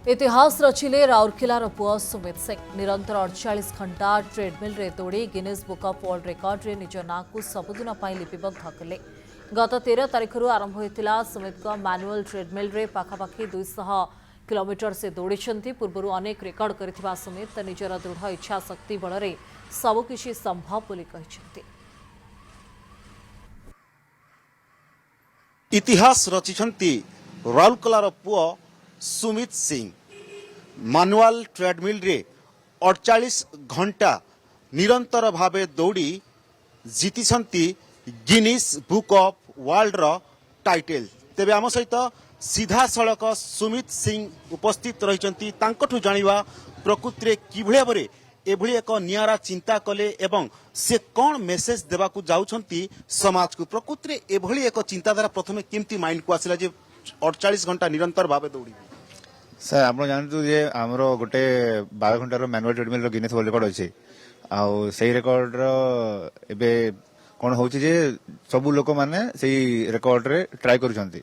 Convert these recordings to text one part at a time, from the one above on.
इतिहास रचिले राउरकेलार पुआ सुमित सिंह निरंतर 48 घंटा ट्रेडमिल रे दौड़ी Guinness Book of World record रे निज ना को सबुदिन लिपिबद्ध कले। गत 13 तारिख आरंभ होता सुमित मैनुअल ट्रेडमिल रे पाखापाखि 200 किलोमीटर से दौड़ी। पूर्व अनेक रेकर्ड कर सुमित निजर दृढ़ इच्छा शक्ति बल में सबकि संभव बोली कहते। इतिहास रचिछंती राउरकेलार पुआ सुमित सिंह मैनुअल ट्रेडमिल रे 48 घंटा निरंतर भावे दौड़ी जीतिछंती गिनीज बुक ऑफ वर्ल्ड रो टाइटल। तेबे आम सहित सीधा सड़क सुमित सिंह उपस्थित रहिछंती। तांकठु जानिबा प्रकृति रे किभଳି भाबरे एभଳି एक नियारा चिंता कले एवं से कौन मेसेज देबाकू जाउछंती समाज को। प्रकृति रे एभଳି एक चिंताधारा प्रथमे केमती माइंड को आसिला जे 48 घंटा निरंतर भावे दौड़ी। सर आप जानतु जे हमरो गोटे 12 घंटार manual treadmill Guinness World Record अछि आउ सेही रिकॉर्ड रो एबे कोन होउछि जे सब लोक माने सेही रिकॉर्ड रे ट्राई करूछंती।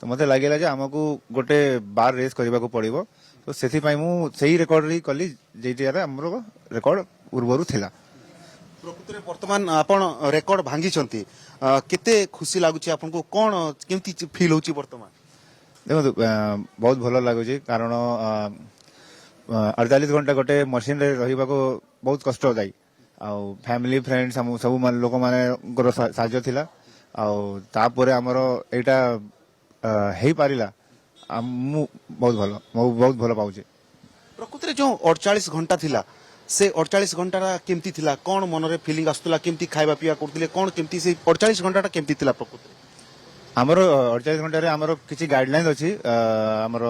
तो मते लागेला जे हमकू गोटे बार रेस करबा को पड़िबो। तो सेथि पई मु सेही रिकॉर्ड री कली जेटियारे हमरो रिकॉर्ड उर्वरु थिला। प्रकृति रे वर्तमान आपण रिकॉर्ड भांगी छंती केते खुशी लागुछि आपनको कोन केमती फील होउछि वर्तमान। देखो बहुत भल लगुच कारण 48 घंटा गोटे मशीन रे रहिबा को बहुत कष्ट दाई आउ फैमिली फ्रेंड्स सब लोक माने साहाय्य थिला आउ तापर हमर एटा हेई पारिला बहुत भल पाउचे। प्रकृति रे जो 48 घंटा थिला से 48 घंटा केमती थिला कोन मन रे फीलिंग आस्तला केमती खाइबा पिया करथिले कोन केमती से 48 घंटा केमती थिला प्रकृति आमर 48 घंटा रे आमर किछि गाइडलाइन अछि आमर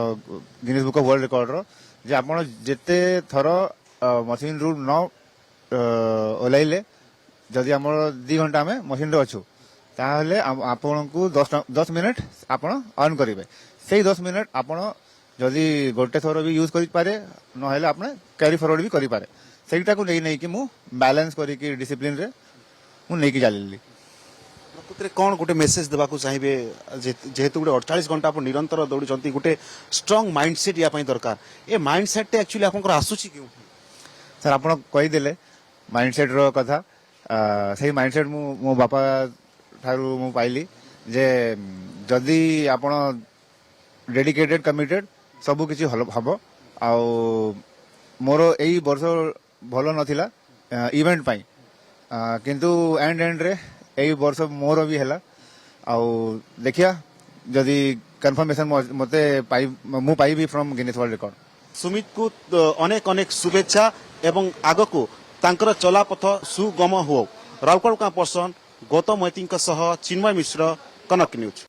Guinness Book of World record रो जे आपण जेते थरो मशीन रू न ओलाइले जदि आमर 2 घंटा में मशीन रे अछु ताहले आपण को 10 मिनिट आपण ऑन करिवे। सेही 10 मिनिट आपण जदि गोटे थरो भी यूज करि पारे न हेले आपण कैरी फॉरवर्ड भी करि पारे। सेहीटा को नै कि मु बैलेंस करि कि डिसिप्लिन रे मु नै कि जालिली। प्रकृति कौन गोटे मेसेज देवाक चाहिए जेहेतु गोटे 48 घंटा आप निरंतर दौड़ी गोटे स्ट्रांग माइंडसेट या दरकार ए माइंडसेट एक्चुअली आपन आसुची क्यों सर आपण कहिदेले माइंडसेट रो कथा सही माइंडसेट मो बापा ठारू मु पाइली जे जदी आपण डेडिकेटेड कमिटेड सब किछि हबो आउ मोर एई वर्ष भलो नथिला इवेंट पाई किंतु एंड रे एई वर्ष मोर भी हैला आउ देखिया जदि कंफर्मेशन मते मु पाइबी from Guinness World Record. Sumit को अनेक अनेक शुभेच्छा एवं आग को तांकर चलापथ सुगम हो। राउरकेला पर्सन गौतम मैती चिन्मय मिश्र, कनक न्यूज।